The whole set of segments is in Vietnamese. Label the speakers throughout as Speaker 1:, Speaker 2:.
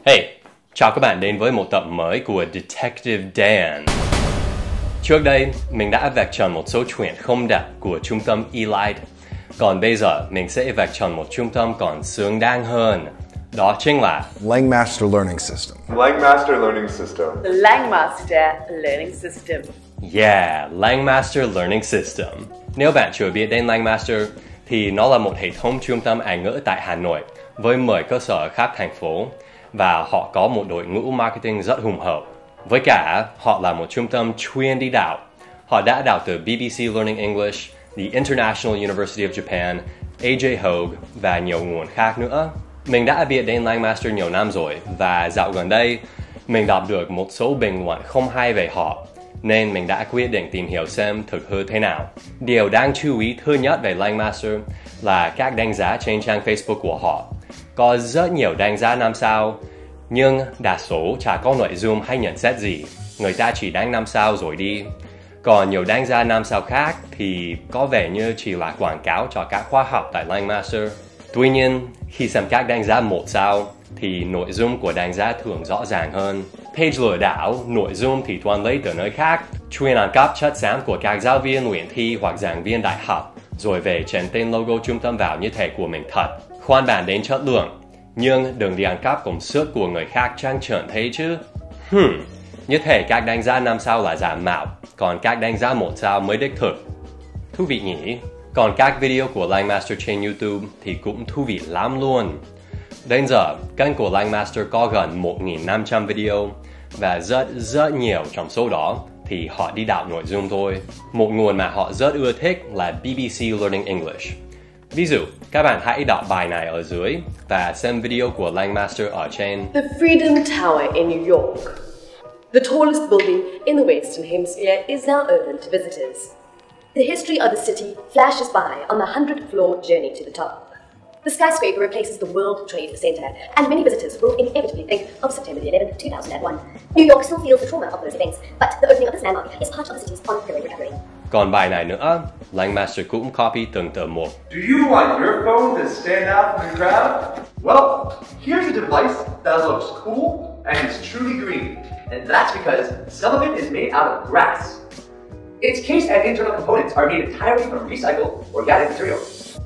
Speaker 1: Hey, chào các bạn đến với một tập mới của Detective Dan. Trước đây, mình đã vạch trần một số chuyện không đẹp của trung tâm Elite. Còn bây giờ, mình sẽ vạch trần một trung tâm còn xứng đáng hơn. Đó chính là
Speaker 2: Langmaster Learning System.
Speaker 3: Langmaster Learning System.
Speaker 4: The Langmaster Learning System.
Speaker 1: Yeah, Langmaster Learning System. Nếu bạn chưa biết đến Langmaster, thì nó là một hệ thống trung tâm Anh ngữ tại Hà Nội với 10 cơ sở ở khắp thành phố. Và họ có một đội ngũ marketing rất hùng hậu. Với cả, họ là một trung tâm chuyên đi đào. Họ đã đào từ BBC Learning English, The International University of Japan, AJ Hogue và nhiều nguồn khác nữa. Mình đã biết đến Langmaster nhiều năm rồi và dạo gần đây, mình đọc được một số bình luận không hay về họ. Nên mình đã quyết định tìm hiểu xem thực hư thế nào. Điều đáng chú ý thứ nhất về Langmaster là các đánh giá trên trang Facebook của họ. Có rất nhiều đánh giá 5 sao, nhưng đa số chả có nội dung hay nhận xét gì. Người ta chỉ đánh 5 sao rồi đi. Còn nhiều đánh giá 5 sao khác thì có vẻ như chỉ là quảng cáo cho các khóa học tại Langmaster. Tuy nhiên, khi xem các đánh giá 1 sao, thì nội dung của đánh giá thường rõ ràng hơn. Page lừa đảo, nội dung thì toàn lấy từ nơi khác, chuyên ăn cắp chất xám của các giáo viên luyện thi hoặc giảng viên đại học, rồi về chèn tên logo trung tâm vào như thể của mình thật. Khoan bàn đến chất lượng, nhưng đừng đi ăn cắp công sức của người khác trăng trợn thế chứ. Như thể các đánh giá 5 sao là giả mạo, còn các đánh giá 1 sao mới đích thực. Thú vị nhỉ? Còn các video của Langmaster trên YouTube thì cũng thú vị lắm luôn. Đến giờ, kênh của Langmaster có gần 1.500 video và rất nhiều trong số đó thì họ đi đào nội dung thôi. Một nguồn mà họ rất ưa thích là BBC Learning English. Ví dụ, các bạn hãy đọc bài này ở dưới và xem video của Langmaster ở trên.
Speaker 4: The Freedom Tower in New York. The tallest building in the Western Hemisphere is now open to visitors. The history of the city flashes by on the 100-floor journey to the top. The skyscraper replaces the World Trade Center, and many visitors will inevitably think of September the 11th, 2001. New York still feels the trauma of those events, but the opening of this landmark is part of the city's ongoing recovery.
Speaker 1: Còn bài này nữa, Langmaster cũng copy từng tờ một.
Speaker 3: Do you want your phone to stand out from the crowd? Well, here's a device that looks cool and is truly green. And that's because some of it is made out of grass. Its case and internal components are made entirely from recycled organic material.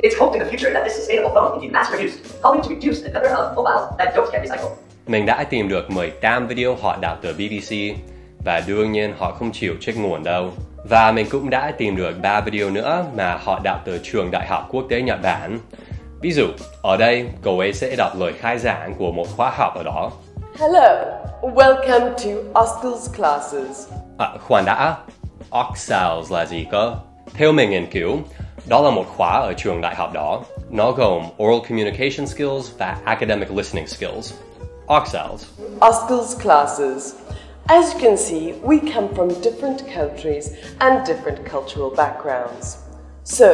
Speaker 3: It's hoped in the future that this sustainable phone can be mass-produced, helping to reduce the number of mobiles that don't get recycled.
Speaker 1: Mình đã tìm được 18 video họ đào từ BBC và đương nhiên họ không chịu trích nguồn đâu. Và mình cũng đã tìm được 3 video nữa mà họ đào từ trường đại học quốc tế Nhật Bản. Ví dụ, ở đây cậu ấy sẽ đọc lời khai giảng của một khóa học ở đó.
Speaker 5: Hello, welcome to Oscars classes.
Speaker 1: Khoan đã, Oxals là gì cơ? Theo mình nghiên cứu, đó là một khóa ở trường đại học đó. Nó gồm Oral Communication Skills và Academic Listening Skills. Oxals.
Speaker 5: Oscars classes. As you can see, we come from different countries and different cultural backgrounds. So,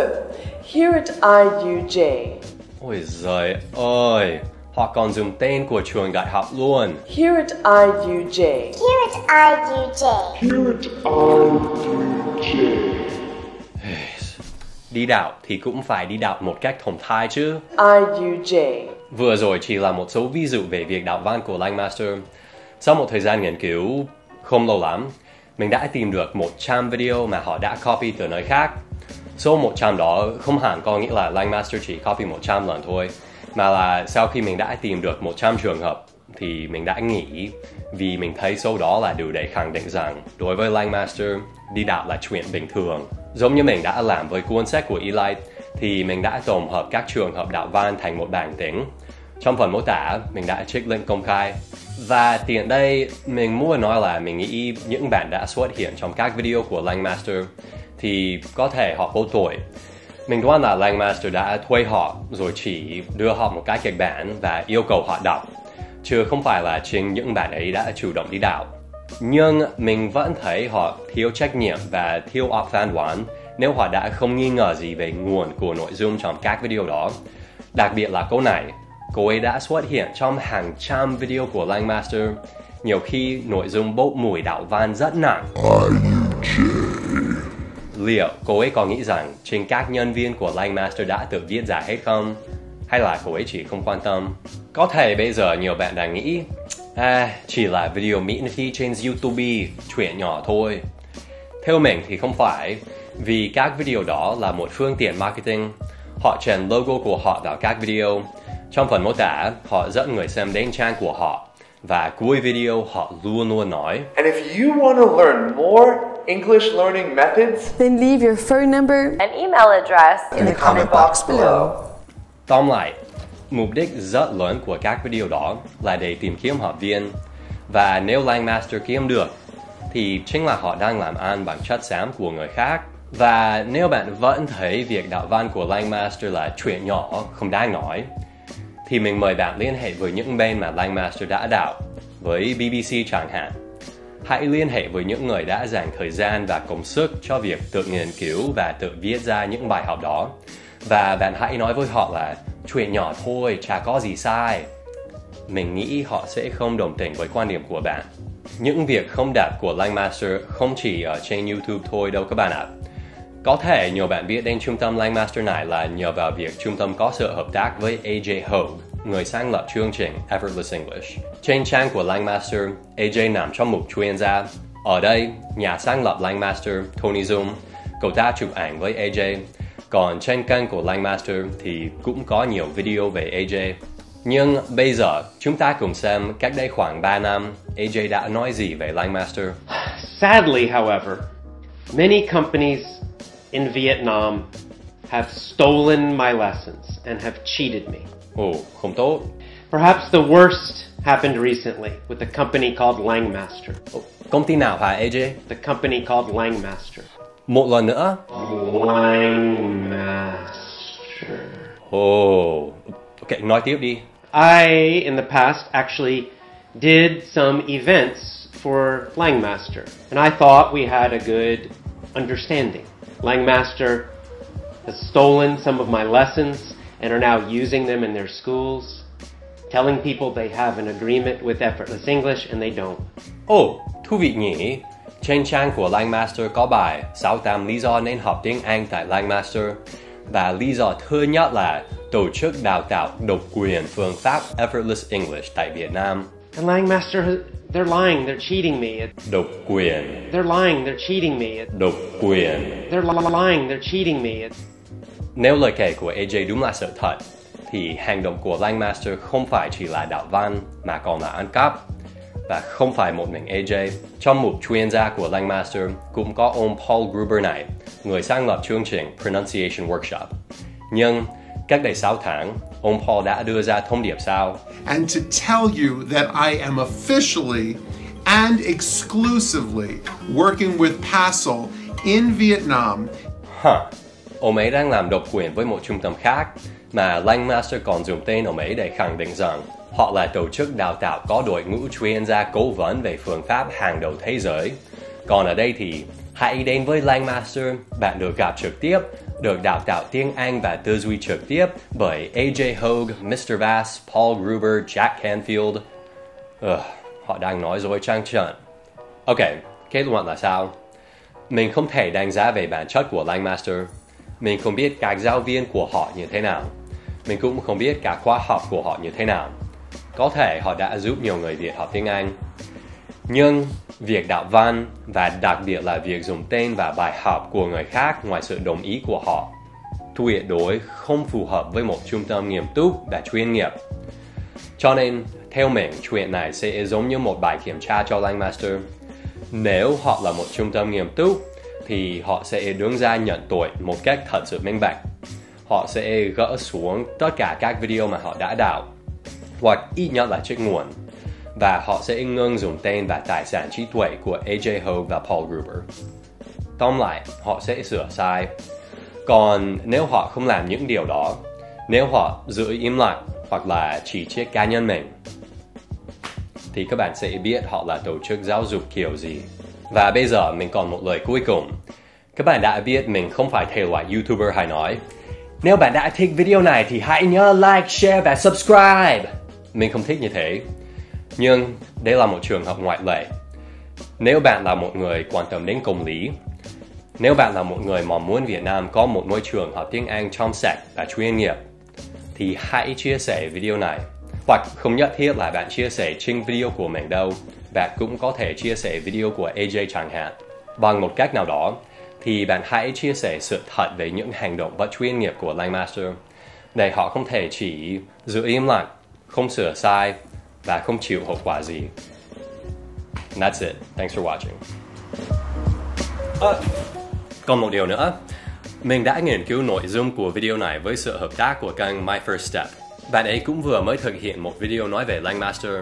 Speaker 5: here at IUJ.
Speaker 1: Ôi giời ơi, họ còn dùng tên của trường đại học luôn.
Speaker 5: Here at IUJ.
Speaker 6: Here at IUJ.
Speaker 2: Here at IUJ.
Speaker 1: Đi đạo thì cũng phải đi đạo một cách thông thái chứ.
Speaker 5: IUJ.
Speaker 1: Vừa rồi chỉ là một số ví dụ về việc đạo văn của Langmaster. Sau một thời gian nghiên cứu không lâu lắm, mình đã tìm được 100 video mà họ đã copy từ nơi khác. Số 100 đó không hẳn có nghĩa là Langmaster chỉ copy 100 lần thôi, mà là sau khi mình đã tìm được 100 trường hợp thì mình đã nghỉ, vì mình thấy số đó là đủ để khẳng định rằng đối với Langmaster, đi đạo là chuyện bình thường. Giống như mình đã làm với cuốn sách của Elite, thì mình đã tổng hợp các trường hợp đạo văn thành một bảng tính. Trong phần mô tả, mình đã trích link công khai. Và tiện đây, mình muốn nói là mình nghĩ những bạn đã xuất hiện trong các video của Langmaster thì có thể họ vô tội. Mình đoán là Langmaster đã thuê họ rồi chỉ đưa họ một cái kịch bản và yêu cầu họ đọc, chứ không phải là chính những bạn ấy đã chủ động đi đạo. Nhưng mình vẫn thấy họ thiếu trách nhiệm và thiếu óc phán đoán nếu họ đã không nghi ngờ gì về nguồn của nội dung trong các video đó. Đặc biệt là câu này, cô ấy đã xuất hiện trong hàng trăm video của Langmaster, nhiều khi nội dung bốc mùi đạo văn rất nặng. Liệu cô ấy có nghĩ rằng chính các nhân viên của Langmaster đã tự viết ra hết không? Hay là cô ấy chỉ không quan tâm? Có thể bây giờ nhiều bạn đang nghĩ Chỉ là video miễn phí trên YouTube, chuyện nhỏ thôi. Theo mình thì không phải, vì các video đó là một phương tiện marketing. Họ chèn logo của họ vào các video. Trong phần mô tả, họ dẫn người xem đến trang của họ. Và cuối video họ luôn nói,
Speaker 3: And if you want to learn more English learning methods,
Speaker 7: Then leave your phone number
Speaker 6: An email address
Speaker 2: In the comment box below.
Speaker 1: tóm lại, mục đích rất lớn của các video đó là để tìm kiếm học viên. Và nếu Langmaster kiếm được, thì chính là họ đang làm ăn bằng chất xám của người khác. Và nếu bạn vẫn thấy việc đạo văn của Langmaster là chuyện nhỏ, không đáng nói, thì mình mời bạn liên hệ với những bên mà Langmaster đã đạo, với BBC chẳng hạn. Hãy liên hệ với những người đã dành thời gian và công sức cho việc tự nghiên cứu và tự viết ra những bài học đó. Và bạn hãy nói với họ là chuyện nhỏ thôi, chả có gì sai. Mình nghĩ họ sẽ không đồng tình với quan điểm của bạn. Những việc không đạt của Langmaster không chỉ ở trên YouTube thôi đâu các bạn ạ. Có thể nhiều bạn biết đến trung tâm Langmaster này là nhờ vào việc trung tâm có sự hợp tác với AJ Hogue, người sáng lập chương trình Effortless English. Trên trang của Langmaster, AJ nằm trong mục chuyên gia. Ở đây, nhà sáng lập Langmaster, Tony Zoom, cậu ta chụp ảnh với AJ. Còn trên kênh của Langmaster thì cũng có nhiều video về AJ. Nhưng bây giờ, chúng ta cùng xem cách đây khoảng 3 năm, AJ đã nói gì về Langmaster.
Speaker 8: Sadly, however, many companies in Vietnam have stolen my lessons and have cheated me.
Speaker 1: Ồ, không tốt.
Speaker 8: Perhaps the worst happened recently with a company called Langmaster.
Speaker 1: Công ty nào hả AJ?
Speaker 8: The company called Langmaster.
Speaker 1: Một lần nữa.
Speaker 8: Langmaster.
Speaker 1: Ồ, ok, nói tiếp đi.
Speaker 8: I, in the past, actually did some events for Langmaster, and I thought we had a good understanding. Langmaster has stolen some of my lessons and are now using them in their schools, telling people they have an agreement with Effortless English and they don't.
Speaker 1: Ồ, thú vị nhỉ. Trên trang của Langmaster có bài 68 lý do nên học tiếng Anh tại Langmaster. Và lý do thứ nhất là tổ chức đào tạo độc quyền phương pháp Effortless English tại Việt Nam.
Speaker 8: And Langmaster, they're lying, they're cheating me.
Speaker 1: Độc quyền,
Speaker 8: They're lying, they're cheating me.
Speaker 1: độc quyền.
Speaker 8: They're lying, they're cheating me.
Speaker 1: Nếu lời kể của AJ đúng là sự thật, thì hành động của Langmaster không phải chỉ là đạo văn mà còn là ăn cắp. Và không phải một mình AJ. Trong mục chuyên gia của Langmaster cũng có ông Paul Gruber này, người sáng lập chương trình Pronunciation Workshop. Nhưng cách đây 6 tháng, ông Paul đã đưa ra thông điệp sau.
Speaker 9: And to tell you that I am officially and exclusively working with PASL in Vietnam.
Speaker 1: Ông ấy đang làm độc quyền với một trung tâm khác, mà Langmaster còn dùng tên ông ấy để khẳng định rằng họ là tổ chức đào tạo có đội ngũ chuyên gia cố vấn về phương pháp hàng đầu thế giới. Còn ở đây thì hãy đến với Langmaster, bạn được gặp trực tiếp, được đào tạo tiếng Anh và tư duy trực tiếp bởi AJ Hogue, Mr. Vass, Paul Gruber, Jack Canfield. Họ đang nói dối trắng trợn. Ok, kết luận là sao? Mình không thể đánh giá về bản chất của Langmaster. Mình không biết các giáo viên của họ như thế nào. Mình cũng không biết các khóa học của họ như thế nào. Có thể họ đã giúp nhiều người Việt học tiếng Anh. Nhưng việc đạo văn và đặc biệt là việc dùng tên và bài học của người khác ngoài sự đồng ý của họ tuyệt đối không phù hợp với một trung tâm nghiêm túc và chuyên nghiệp. Cho nên, theo mình, chuyện này sẽ giống như một bài kiểm tra cho Langmaster. Nếu họ là một trung tâm nghiêm túc, thì họ sẽ đứng ra nhận tội một cách thật sự minh bạch. Họ sẽ gỡ xuống tất cả các video mà họ đã đạo, hoặc ít nhất là trích nguồn. Và họ sẽ ngưng dùng tên và tài sản trí tuệ của AJ Hogue và Paul Gruber. Tóm lại, họ sẽ sửa sai. Còn nếu họ không làm những điều đó, nếu họ giữ im lặng hoặc là chỉ trích cá nhân mình, thì các bạn sẽ biết họ là tổ chức giáo dục kiểu gì. Và bây giờ mình còn một lời cuối cùng. Các bạn đã biết mình không phải thể loại YouTuber hay nói nếu bạn đã thích video này thì hãy nhớ like, share và subscribe. Mình không thích như thế. Nhưng đây là một trường hợp ngoại lệ. Nếu bạn là một người quan tâm đến công lý, nếu bạn là một người mong muốn Việt Nam có một môi trường học tiếng Anh trong sạch và chuyên nghiệp, thì hãy chia sẻ video này Hoặc không nhất thiết là bạn chia sẻ trên video của mình đâu, bạn cũng có thể chia sẻ video của AJ chẳng hạn. Bằng một cách nào đó, thì bạn hãy chia sẻ sự thật về những hành động bất chuyên nghiệp của Langmaster, để họ không thể chỉ giữ im lặng, không sửa sai và không chịu hậu quả gì. And that's it. Thanks for watching. Còn một điều nữa, mình đã nghiên cứu nội dung của video này với sự hợp tác của kênh My First Step. Bạn ấy cũng vừa mới thực hiện một video nói về Langmaster.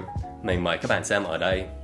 Speaker 1: Mình mời các bạn xem ở đây.